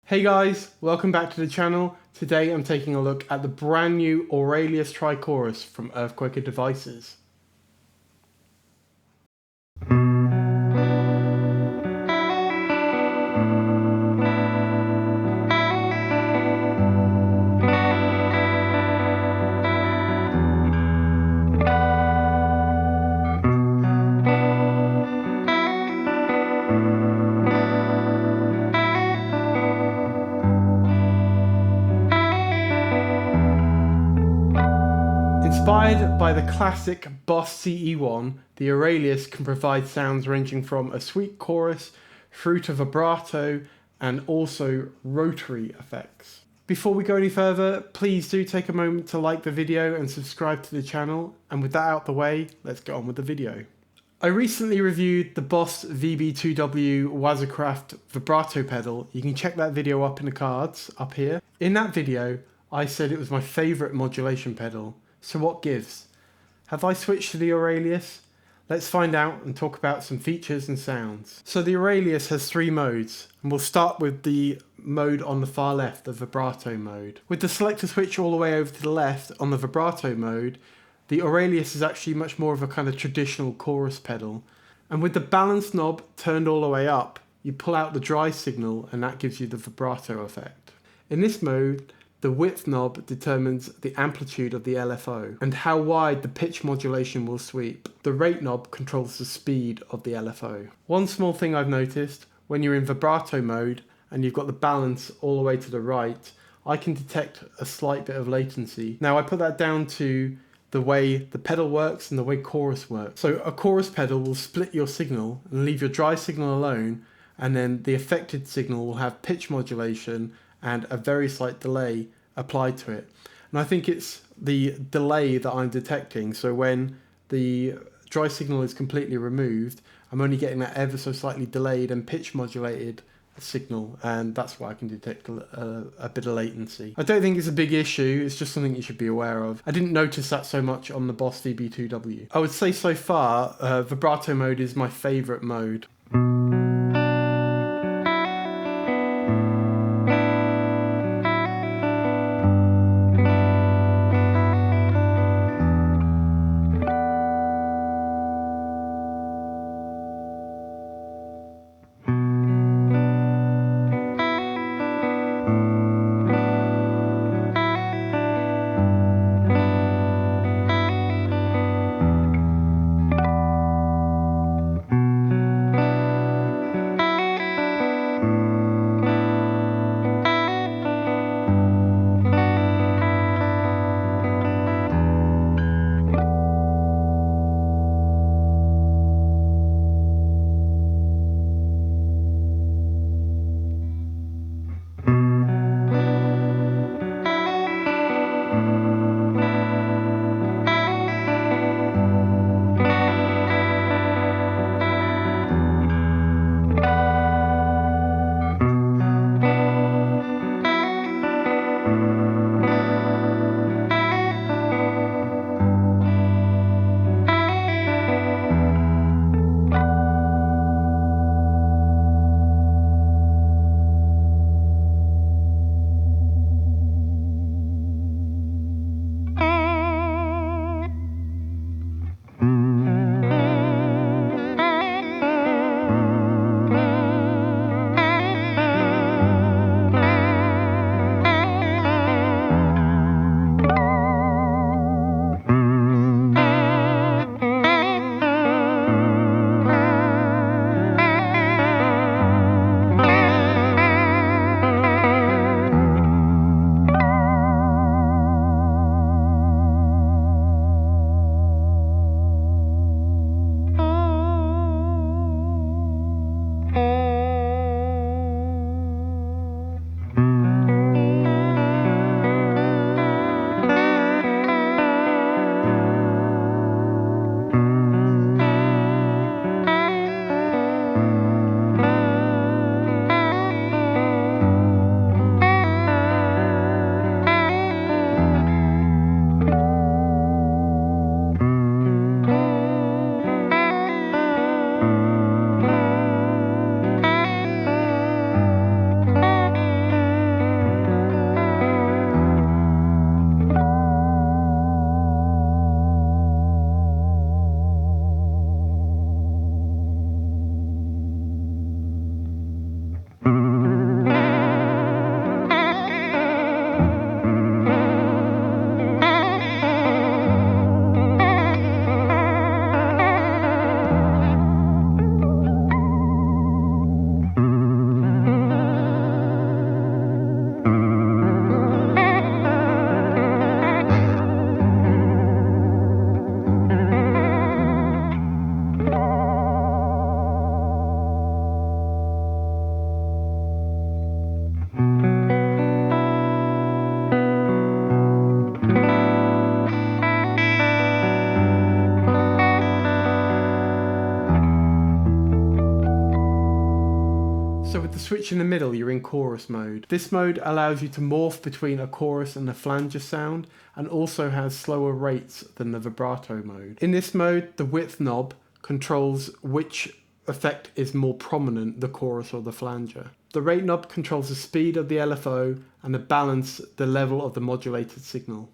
Hey guys, welcome back to the channel. Today I'm taking a look at the brand new Aurelius Tri-Chorus from EarthQuaker devices. Inspired by the classic Boss CE1, the Aurelius can provide sounds ranging from a sweet chorus through to vibrato and also rotary effects. Before we go any further, please do take a moment to like the video and subscribe to the channel, and with that out the way, let's get on with the video. I recently reviewed the Boss VB2W Wazacraft vibrato pedal. You can check that video up in the cards up here. In that video, I said it was my favourite modulation pedal. So what gives? Have I switched to the Aurelius? Let's find out and talk about some features and sounds. So the Aurelius has 3 modes, and we'll start with the mode on the far left, the Vibrato mode. With the selector switch all the way over to the left on the Vibrato mode, the Aurelius is actually much more of a kind of traditional chorus pedal. And with the balance knob turned all the way up, you pull out the dry signal and that gives you the vibrato effect. In this mode, the width knob determines the amplitude of the LFO and how wide the pitch modulation will sweep. The rate knob controls the speed of the LFO. One small thing I've noticed, when you're in vibrato mode and you've got the balance all the way to the right, I can detect a slight bit of latency. Now I put that down to the way the pedal works and the way chorus works. So a chorus pedal will split your signal and leave your dry signal alone, and then the affected signal will have pitch modulation and a very slight delay applied to it. And I think it's the delay that I'm detecting. So when the dry signal is completely removed, I'm only getting that ever so slightly delayed and pitch modulated signal, and that's why I can detect a bit of latency. I don't think it's a big issue, it's just something you should be aware of. I didn't notice that so much on the Boss VB2W. I would say so far, vibrato mode is my favourite mode. So with the switch in the middle, you're in chorus mode. This mode allows you to morph between a chorus and a flanger sound, and also has slower rates than the vibrato mode. In this mode, the width knob controls which effect is more prominent, the chorus or the flanger. The rate knob controls the speed of the LFO and the balance, the level of the modulated signal.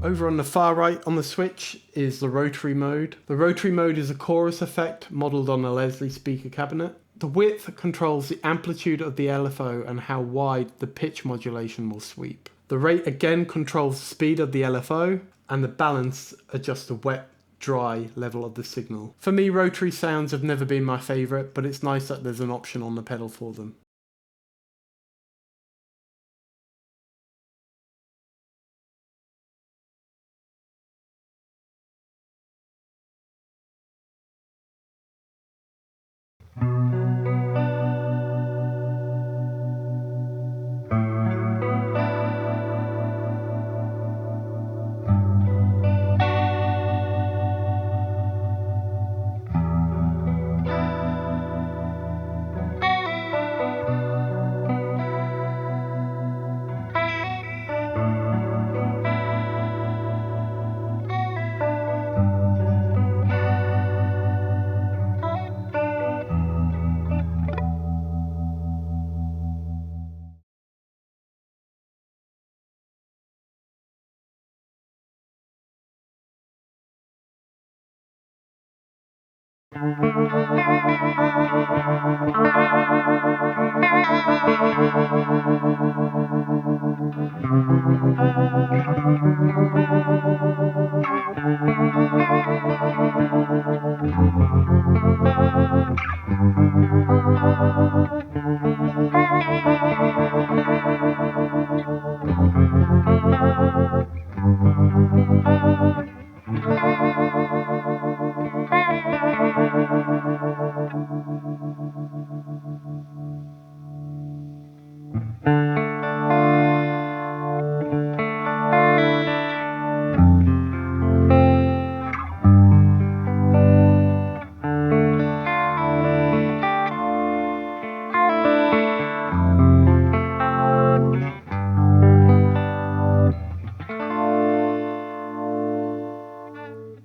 Over on the far right on the switch is the Rotary Mode. The Rotary Mode is a chorus effect modelled on a Leslie speaker cabinet. The width controls the amplitude of the LFO and how wide the pitch modulation will sweep. The rate again controls the speed of the LFO, and the balance adjusts the wet, dry level of the signal. For me, rotary sounds have never been my favourite, but it's nice that there's an option on the pedal for them.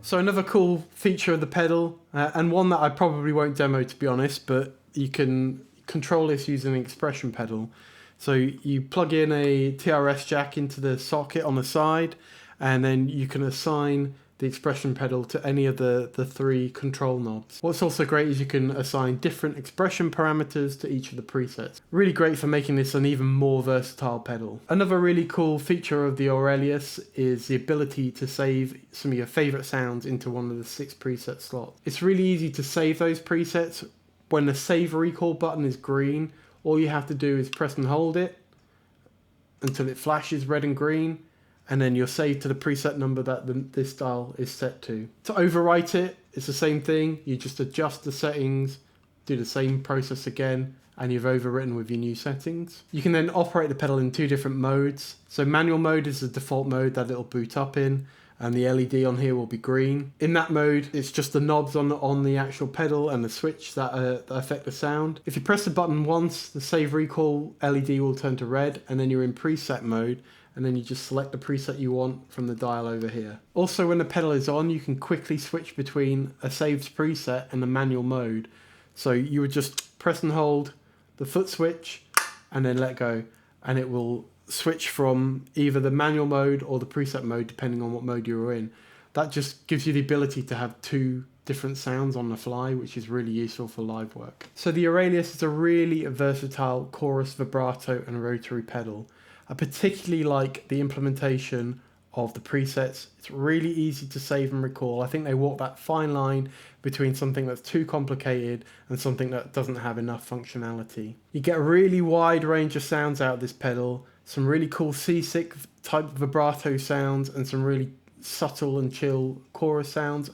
So another cool feature of the pedal, and one that I probably won't demo to be honest, but you can control this using an expression pedal. So you plug in a TRS jack into the socket on the side, and then you can assign the expression pedal to any of the three control knobs. What's also great is you can assign different expression parameters to each of the presets. Really great for making this an even more versatile pedal. Another really cool feature of the Aurelius is the ability to save some of your favorite sounds into one of the 6 preset slots. It's really easy to save those presets. When the save recall button is green, all you have to do is press and hold it until it flashes red and green, and then you're saved to the preset number that this dial is set to. To overwrite it, it's the same thing. You just adjust the settings, do the same process again, and you've overwritten with your new settings. You can then operate the pedal in 2 different modes. So manual mode is the default mode that it'll boot up in, and the LED on here will be green. In that mode, it's just the knobs on the actual pedal and the switch that affect the sound. If you press the button once, the save recall LED will turn to red, and then you're in preset mode, and then you just select the preset you want from the dial over here. Also, when the pedal is on, you can quickly switch between a saved preset and the manual mode. So you would just press and hold the foot switch and then let go, and it will switch from either the manual mode or the preset mode depending on what mode you're in. That just gives you the ability to have 2 different sounds on the fly, which is really useful for live work. So the Aurelius is a really versatile chorus, vibrato and rotary pedal. I particularly like the implementation of the presets. It's really easy to save and recall. I think they walk that fine line between something that's too complicated and something that doesn't have enough functionality. You get a really wide range of sounds out of this pedal, some really cool seasick type vibrato sounds and some really subtle and chill chorus sounds,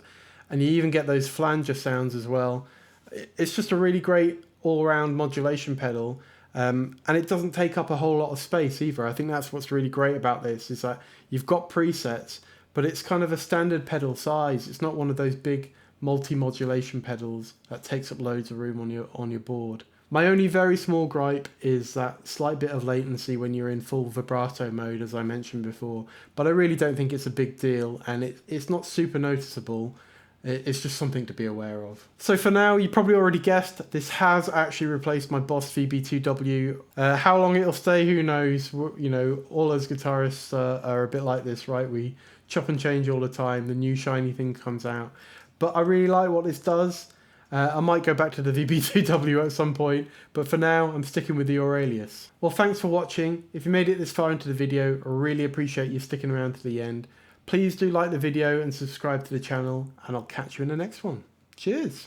and you even get those flanger sounds as well. It's just a really great all-round modulation pedal. And it doesn't take up a whole lot of space either. I think that's what's really great about this, is that you've got presets, but it's kind of a standard pedal size. It's not one of those big multi-modulation pedals that takes up loads of room on your board. My only very small gripe is that slight bit of latency when you're in full vibrato mode, as I mentioned before, but I really don't think it's a big deal, and it's not super noticeable. It's just something to be aware of. So for now, you probably already guessed, this has actually replaced my Boss VB2W. How long it'll stay, who knows? You know, all us guitarists are a bit like this, right? We chop and change all the time. The new shiny thing comes out. But I really like what this does. I might go back to the VB2W at some point, but for now, I'm sticking with the Aurelius. Well, thanks for watching. If you made it this far into the video, I really appreciate you sticking around to the end. Please do like the video and subscribe to the channel, and I'll catch you in the next one. Cheers!